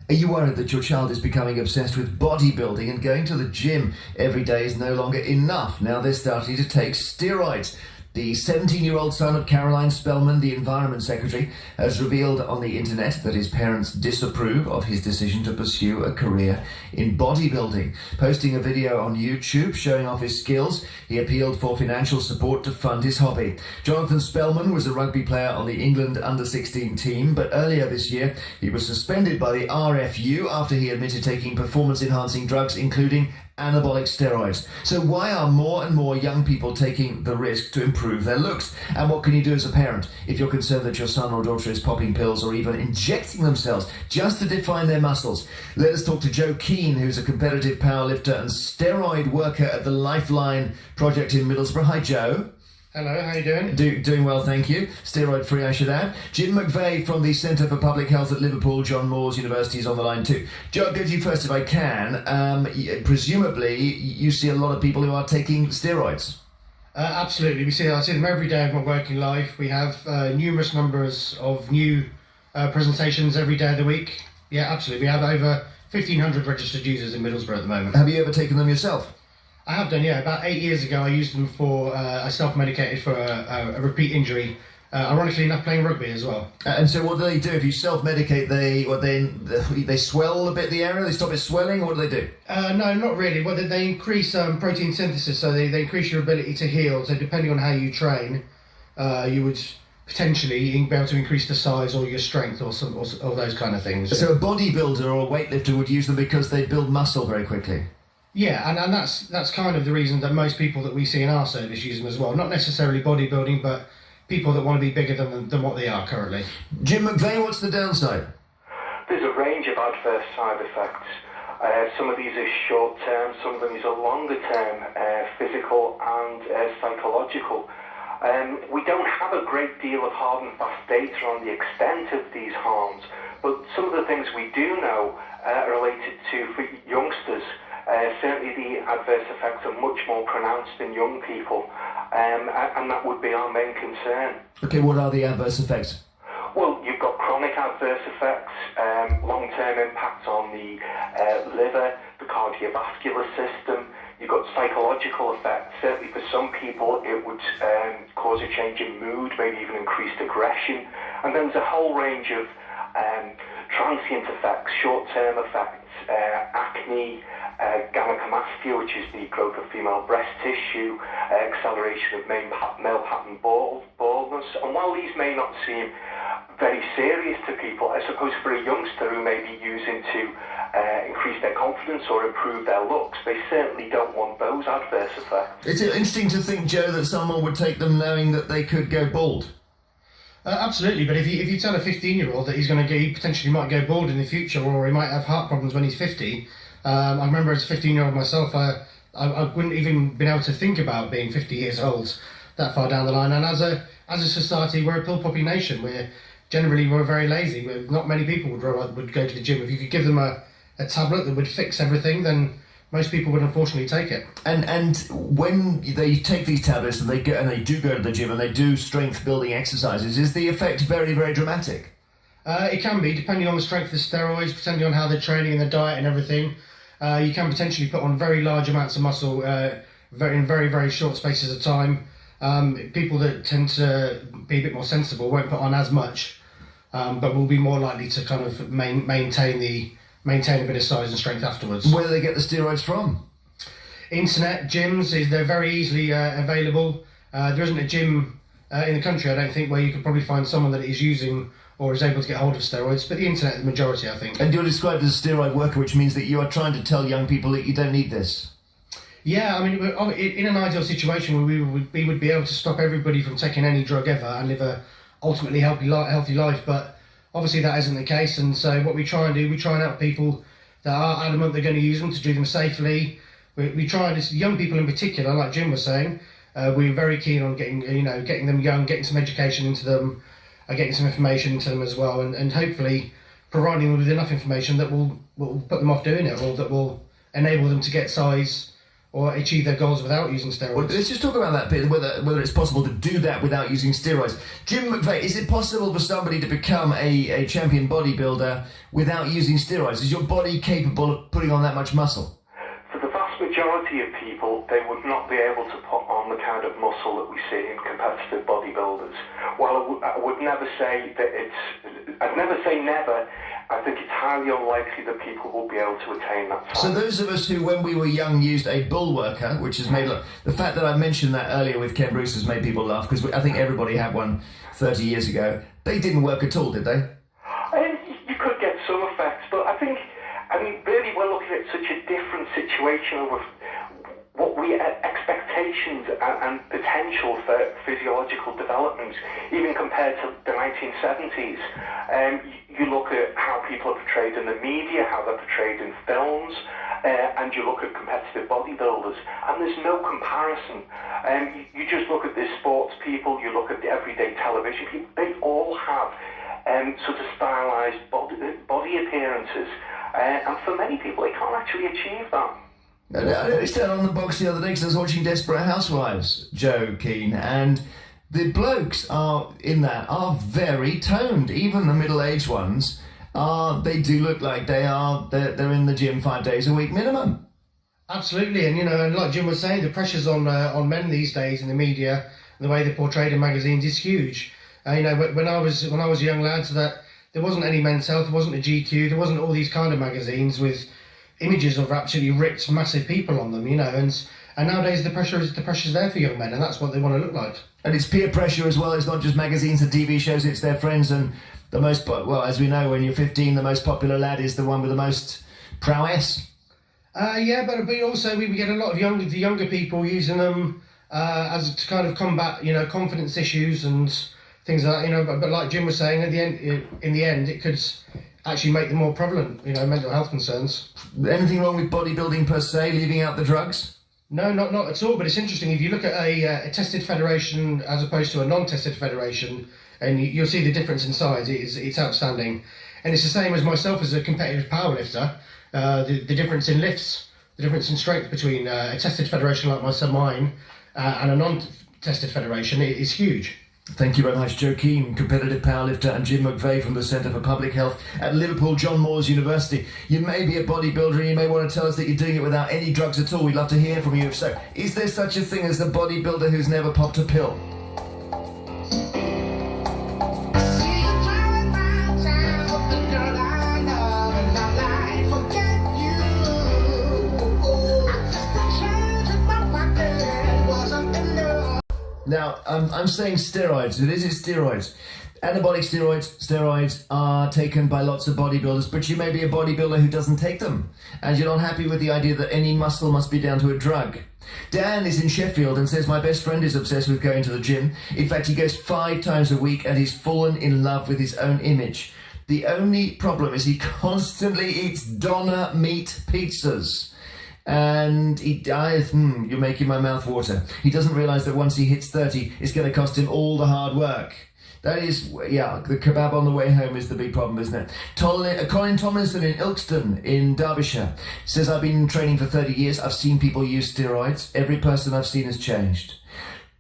Are you worried that your child is becoming obsessed with bodybuilding and going to the gym every day is no longer enough? Now they're starting to take steroids. The 17-year-old son of Caroline Spellman, the Environment Secretary, has revealed on the internet that his parents disapprove of his decision to pursue a career in bodybuilding. Posting a video on YouTube showing off his skills, he appealed for financial support to fund his hobby. Jonathan Spellman was a rugby player on the England under-16 team, but earlier this year he was suspended by the RFU after he admitted taking performance-enhancing drugs, including anabolic steroids. So why are more and more young people taking the risk to improve their looks? And what can you do as a parent if you're concerned that your son or daughter is popping pills or even injecting themselves just to define their muscles? Let us talk to Joe Keane, who's a competitive powerlifter and steroid worker at the Lifeline project in Middlesbrough. Hi, Joe. Hello, how you doing? Doing well, thank you. Steroid free, I should add. Jim McVeigh from the Centre for Public Health at Liverpool, John Moores University, is on the line too. Joe, I'll go to you first if I can. Presumably, you see a lot of people who are taking steroids. Absolutely. I see them every day of my working life. We have numerous numbers of new presentations every day of the week. Yeah, absolutely. We have over 1,500 registered users in Middlesbrough at the moment. Have you ever taken them yourself? I have done, yeah. About 8 years ago, I used them for, I self-medicated for a repeat injury, ironically enough, playing rugby as well. And so what do? If you self-medicate, they swell a bit the area, they stop it swelling, or what do they do? No, not really. Well, they increase protein synthesis, so they increase your ability to heal. So depending on how you train, you would potentially be able to increase the size or your strength or those kind of things. So a bodybuilder or a weightlifter would use them because they build muscle very quickly? Yeah, and that's kind of the reason that most people that we see in our service use them as well. Not necessarily bodybuilding, but people that want to be bigger than what they are currently. Jim McVeigh, what's the downside? There's a range of adverse side effects. Some of these are short-term, some of them are longer-term, physical and psychological. We don't have a great deal of hard and fast data on the extent of these harms, but some of the things we do know are related to for youngsters. Certainly the adverse effects are much more pronounced in young people, and that would be our main concern. Okay, what are the adverse effects? Well, you've got chronic adverse effects, long-term impact on the liver, the cardiovascular system. You've got psychological effects. Certainly for some people it would cause a change in mood, maybe even increased aggression. And then there's a whole range of transient effects, short-term effects, acne, gynecomastia, which is the growth of female breast tissue, acceleration of male pattern baldness. And while these may not seem very serious to people, I suppose for a youngster who may be using to increase their confidence or improve their looks, they certainly don't want those adverse effects. It's interesting to think, Joe, that someone would take them knowing that they could go bald. Absolutely, but if you tell a 15-year-old that he potentially might go bald in the future, or he might have heart problems when he's 50, I remember as a 15-year-old myself, I wouldn't even been able to think about being 50 years old that far down the line. And as a society, we're a pill-poppy nation. We're very lazy. Not many people would go to the gym. If you could give them a tablet that would fix everything, then most people would unfortunately take it. And when they take these tablets and they do go to the gym and they do strength building exercises, is the effect very, very dramatic? It can be, depending on the strength of the steroids, depending on how they're training and the diet and everything. You can potentially put on very large amounts of muscle in very, very short spaces of time. People that tend to be a bit more sensible won't put on as much, but will be more likely to kind of maintain a bit of size and strength afterwards. Where do they get the steroids from? Internet, gyms, they're very easily available. There isn't a gym in the country, I don't think, where you could probably find someone that is using or is able to get hold of steroids, but the internet, the majority, I think. And you're described as a steroid worker, which means that you are trying to tell young people that you don't need this. Yeah, I mean, in an ideal situation where we would be able to stop everybody from taking any drug ever and live a ultimately healthy life, but obviously that isn't the case. And so what we try and help people that are adamant they're going to use them, to do them safely. We try and, young people in particular, like Jim was saying, we're very keen on getting them young, getting some education into them, getting some information into them as well, and hopefully providing them with enough information that will put them off doing it, or that will enable them to get size or achieve their goals without using steroids. Well, let's just talk about that bit, whether it's possible to do that without using steroids. Jim McVeigh, is it possible for somebody to become a champion bodybuilder without using steroids? Is your body capable of putting on that much muscle? For the vast majority of people, they would not be able to put on the kind of muscle that we see in competitive bodybuilders. While I would never say that I'd never say never, I think it's highly unlikely that people will be able to attain that size. So those of us who, when we were young, used a bull worker, which has made... The fact that I mentioned that earlier with Ken Bruce has made people laugh, because I think everybody had one 30 years ago. They didn't work at all, did they? You could get some effects, but I mean, really we're looking at such a different situation with what we expectations and potential for physiological development, even compared to the 1970s. You look at how people are portrayed in the media, how they're portrayed in films, and you look at competitive bodybuilders, and there's no comparison. You just look at the sports people, you look at the everyday television people, they all have sort of stylized body appearances, and for many people they can't actually achieve that. I noticed that on the box the other day because I was watching Desperate Housewives, Joe Keane, and the blokes are very toned. Even the middle-aged ones they do look like they're in the gym 5 days a week minimum. Absolutely, and and like Jim was saying, the pressures on men these days in the media, the way they're portrayed in magazines is huge. When I was a young lad, so that there wasn't any Men's Health, there wasn't a GQ, there wasn't all these kind of magazines with images of absolutely ripped, massive people on them, and nowadays the pressure's there for young men, and that's what they want to look like. And it's peer pressure as well. It's not just magazines and TV shows, it's their friends, and the most, well, as we know, when you're 15, the most popular lad is the one with the most prowess. But also we get a lot of the younger people using them as to kind of combat, confidence issues and things like that, but like Jim was saying, in the end, it could actually make them more prevalent, mental health concerns. Anything wrong with bodybuilding per se, leaving out the drugs? No, not at all, but it's interesting. If you look at a tested federation as opposed to a non-tested federation, and you'll see the difference in size, it's outstanding. And it's the same as myself as a competitive powerlifter, the difference in lifts, the difference in strength between a tested federation like mine and a non-tested federation is huge. Thank you very much, Joe Keane, competitive powerlifter, and Jim McVeigh from the Centre for Public Health at Liverpool John Moores University. You may be a bodybuilder and you may want to tell us that you're doing it without any drugs at all. We'd love to hear from you. If so, is there such a thing as a bodybuilder who's never popped a pill? Now, I'm saying steroids. It is steroids. Anabolic steroids are taken by lots of bodybuilders, but you may be a bodybuilder who doesn't take them, and you're not happy with the idea that any muscle must be down to a drug. Dan is in Sheffield and says, my best friend is obsessed with going to the gym. In fact, he goes 5 times a week and he's fallen in love with his own image. The only problem is he constantly eats doner meat pizzas. And you're making my mouth water. He doesn't realise that once he hits 30, it's going to cost him all the hard work. That is, the kebab on the way home is the big problem, isn't it? Colin Tomlinson in Ilkeston in Derbyshire says, I've been training for 30 years. I've seen people use steroids. Every person I've seen has changed.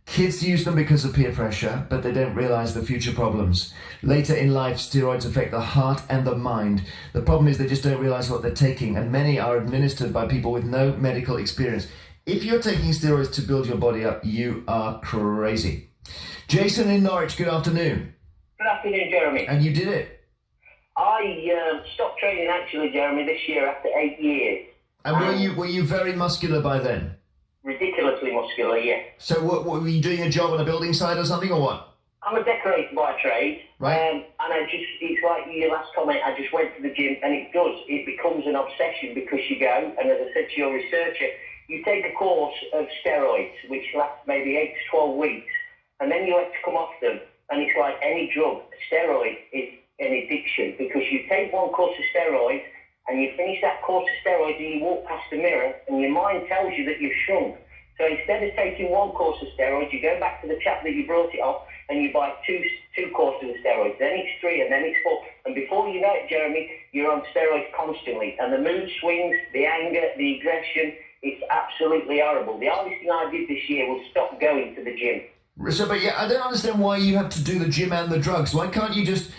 Kids use them because of peer pressure, but they don't realise the future problems. Later in life, steroids affect the heart and the mind. The problem is they just don't realise what they're taking, and many are administered by people with no medical experience. If you're taking steroids to build your body up, you are crazy. Jason in Norwich, good afternoon. Good afternoon, Jeremy. And you did it. I stopped training actually, Jeremy, this year after 8 years. And were you very muscular by then? Ridiculously muscular, yeah. So what were you doing a job on a building site or something, or what? I'm a decorator by trade. Right. And it's like your last comment, I just went to the gym, and it becomes an obsession because you go, and as I said to your researcher, you take a course of steroids, which lasts maybe 8 to 12 weeks, and then you have to come off them, and it's like any drug. Steroid is an addiction because you take one course of steroids, and you finish that course of steroids and you walk past the mirror and your mind tells you that you've shrunk. So instead of taking one course of steroids, you go back to the chap that you brought it off and you buy two courses of steroids. Then it's 3 and then it's 4. And before you know it, Jeremy, you're on steroids constantly. And the mood swings, the anger, the aggression, It's absolutely horrible. The hardest thing I did this year was stop going to the gym. So, but yeah, I don't understand why you have to do the gym and the drugs. Why can't you just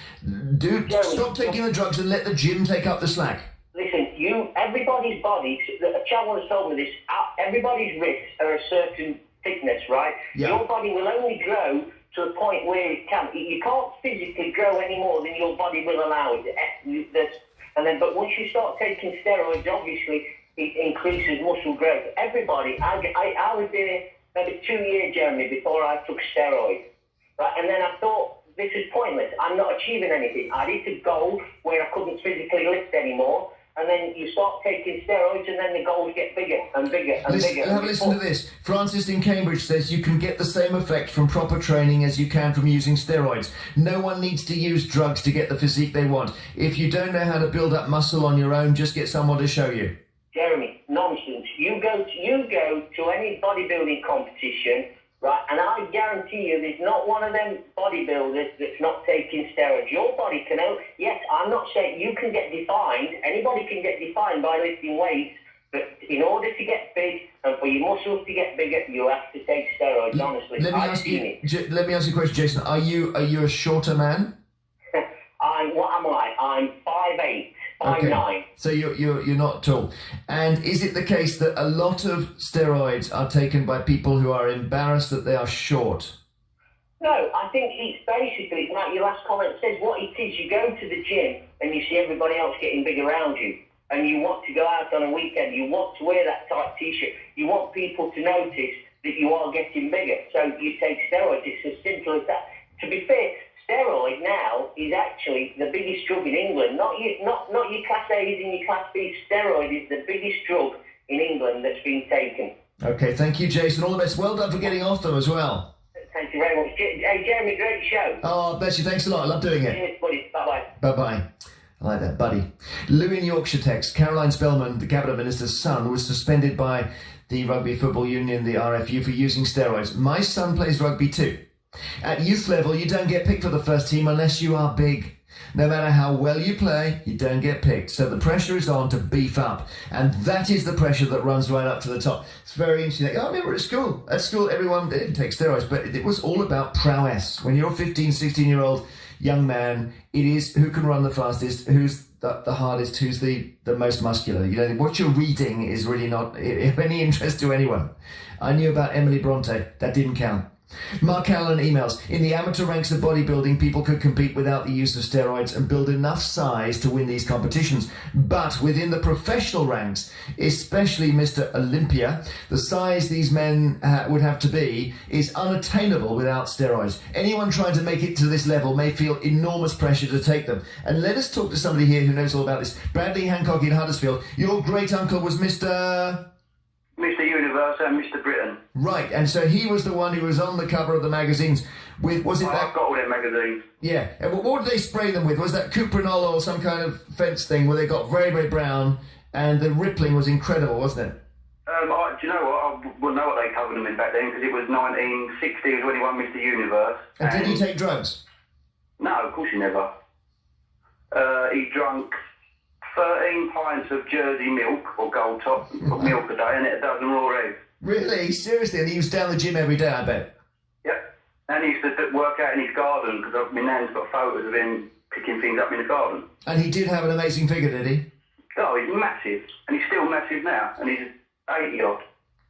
stop taking the drugs and let the gym take up the slack? Listen, everybody's body, a child once told me this, everybody's wrists are a certain thickness, right? Yeah. Your body will only grow to a point where it can. You can't physically grow any more than your body will allow it. But once you start taking steroids, obviously, it increases muscle growth. Everybody, I was there maybe 2 years, Jeremy, before I took steroids. Right? And then I thought, this is pointless. I'm not achieving anything. I hit a goal where I couldn't physically lift anymore. And then you start taking steroids, and then the goals get bigger and bigger and bigger. Have a listen to this. Francis in Cambridge says you can get the same effect from proper training as you can from using steroids. No one needs to use drugs to get the physique they want. If you don't know how to build up muscle on your own, just get someone to show you. Jeremy, nonsense. You go to any bodybuilding competition, right, and I guarantee you there's not one of them bodybuilders that's not taking steroids. Your body can, yes, I'm not saying you can get defined, anybody can get defined by lifting weights, but in order to get big and for your muscles to get bigger, you have to take steroids, honestly. I've seen it. Let me ask you a question, Jason. Are you a shorter man? What am I? I'm 5'8". 5'9". Okay. So you're not tall. And is it the case that a lot of steroids are taken by people who are embarrassed that they are short? No, I think it's basically, like your last comment says, what it is, you go to the gym and you see everybody else getting big around you, and you want to go out on a weekend, you want to wear that tight t-shirt, you want people to notice that you are getting bigger, so you take steroids. It's as simple as that. To be fair, steroid now is actually the biggest drug in England. Not your Class A's and your Class B's. Steroid is the biggest drug in England that's been taken. Okay, thank you, Jason. All the best. Well done for getting off them as well. Thank you very much. Hey, Jeremy, great show. Oh, bless you. Thanks a lot. I love doing it. Cheers, buddy. Bye-bye. Bye-bye. I like that, buddy. Lou in Yorkshire text. Caroline Spellman, the Cabinet Minister's son, was suspended by the Rugby Football Union, the RFU, for using steroids. My son plays rugby too. At youth level, you don't get picked for the first team unless you are big. No matter how well you play, you don't get picked. So the pressure is on to beef up. And that is the pressure that runs right up to the top. It's very interesting. I remember at school. At school, everyone didn't take steroids, but it was all about prowess. When you're a 15, 16-year-old young man, it is who can run the fastest, who's the hardest, who's the most muscular. You know, what you're reading is really not of any interest to anyone. I knew about Emily Bronte. That didn't count. Mark Allen emails, in the amateur ranks of bodybuilding, people could compete without the use of steroids and build enough size to win these competitions. But within the professional ranks, especially Mr. Olympia, the size these men would have to be is unattainable without steroids. Anyone trying to make it to this level may feel enormous pressure to take them. And let us talk to somebody here who knows all about this. Bradley Hancock in Huddersfield, your great uncle was Mr. Universe and Mr. Britain. Right, and so he was the one who was on the cover of the magazines with, was it that? I've got all their magazines. Yeah, and what did they spray them with? Was that cuprinol or some kind of fence thing where they got very, very brown and the rippling was incredible, wasn't it? Do you know what? I wouldn't know what they covered them in back then because it was 1960 was when he won Mr. Universe. And did he take drugs? No, of course he never. He drank 13 pints of Jersey milk or Gold Top milk a day and a dozen raw eggs. Really? Seriously? And he was down the gym every day, I bet? Yep. And he used to work out in his garden because my nan's got photos of him picking things up in the garden. And he did have an amazing figure, did he? Oh, he's massive. And he's still massive now. And he's 80 odd.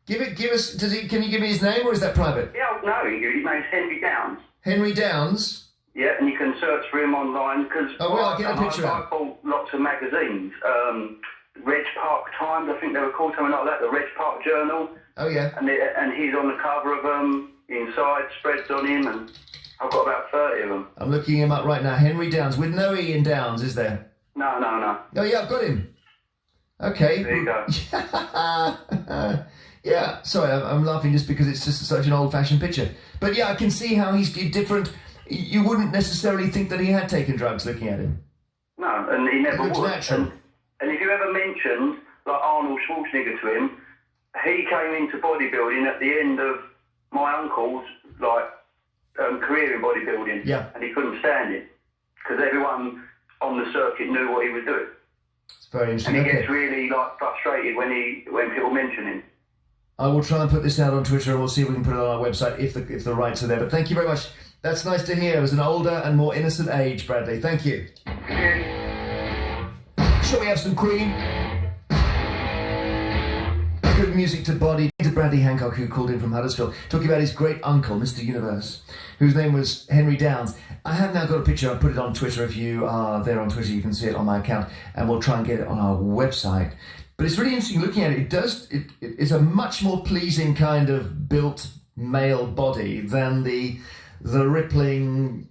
Give us, can you give me his name or is that private? Yeah, no, his name's Henry Downs. Henry Downs? Yeah, and you can search for him online because I'll get a picture I bought lots of magazines. Reg Park Times, I think they were called something like that, the Reg Park Journal. Oh, yeah. And he's on the cover of them, inside, spreads on him, and I've got about 30 of them. I'm looking him up right now. Henry Downs, with no E in Downs, is there? No. Oh, yeah, I've got him. Okay. There you go. Yeah, sorry, I'm laughing just because it's just such an old-fashioned picture. But yeah, I can see how he's different. You wouldn't necessarily think that he had taken drugs looking at him. No, and he never would. Natural. And if you ever mentioned, like Arnold Schwarzenegger to him, he came into bodybuilding at the end of my uncle's career in bodybuilding. Yeah. And he couldn't stand it because everyone on the circuit knew what he was doing. It's very interesting. And he gets really like frustrated when people mention him. I will try and put this out on Twitter, and we'll see if we can put it on our website if the rights are there. But thank you very much. That's nice to hear. It was an older and more innocent age, Bradley. Thank you. Shall we have some Queen? Good music to body. To Bradley Hancock, who called in from Huddersfield, talking about his great uncle, Mr. Universe, whose name was Henry Downs. I have now got a picture. I'll put it on Twitter. If you are there on Twitter, you can see it on my account, and we'll try and get it on our website. But it's really interesting looking at it. It is a much more pleasing kind of built male body than the rippling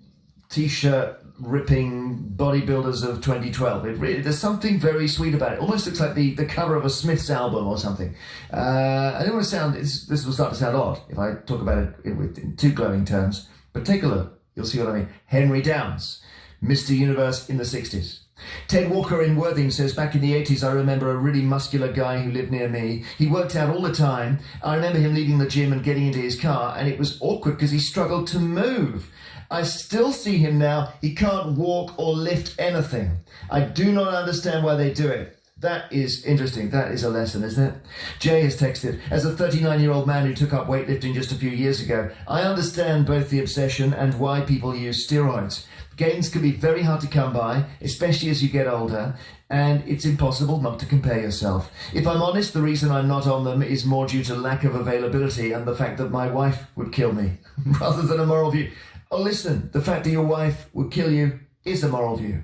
t-shirt ripping bodybuilders of 2012. There's something very sweet about it. Almost looks like the cover of a Smiths album or something. I don't want to sound, this will start to sound odd if I talk about it in too glowing terms, but take a look. You'll see what I mean. Henry Downs, Mr. Universe in the 60s. Ted Walker in Worthing says, back in the 80s, I remember a really muscular guy who lived near me. He worked out all the time. I remember him leaving the gym and getting into his car, and it was awkward because he struggled to move. I still see him now. He can't walk or lift anything. I do not understand why they do it. That is interesting. That is a lesson, isn't it? Jay has texted, as a 39-year-old man who took up weightlifting just a few years ago, I understand both the obsession and why people use steroids. Gains can be very hard to come by, especially as you get older, and it's impossible not to compare yourself. If I'm honest, the reason I'm not on them is more due to lack of availability and the fact that my wife would kill me, rather than a moral view. Oh, listen, the fact that your wife would kill you is a moral view.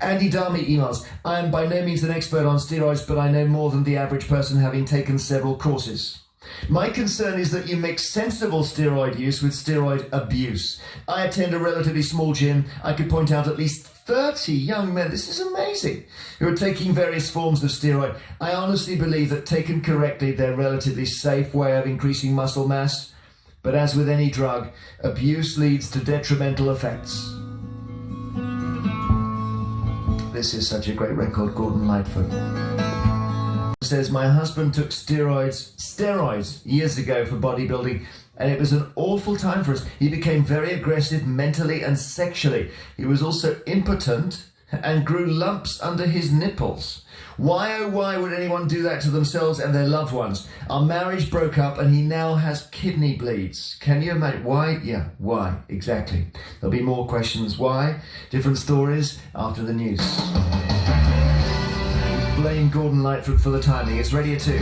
Andy Darmy emails, I am by no means an expert on steroids, but I know more than the average person, having taken several courses. My concern is that you mix sensible steroid use with steroid abuse. I attend a relatively small gym. I could point out at least 30 young men, this is amazing, who are taking various forms of steroid. I honestly believe that taken correctly, they're a relatively safe way of increasing muscle mass. But as with any drug, abuse leads to detrimental effects. This is such a great record, Gordon Lightfoot. Says, my husband took steroids years ago for bodybuilding, and it was an awful time for us. He became very aggressive mentally and sexually. He was also impotent and grew lumps under his nipples. Why, oh why would anyone do that to themselves and their loved ones? Our marriage broke up and he now has kidney bleeds. Can you imagine? Why? Yeah, why? Exactly. There'll be more questions. Why? Different stories after the news. Blame Gordon Lightfoot for the timing. It's Radio 2.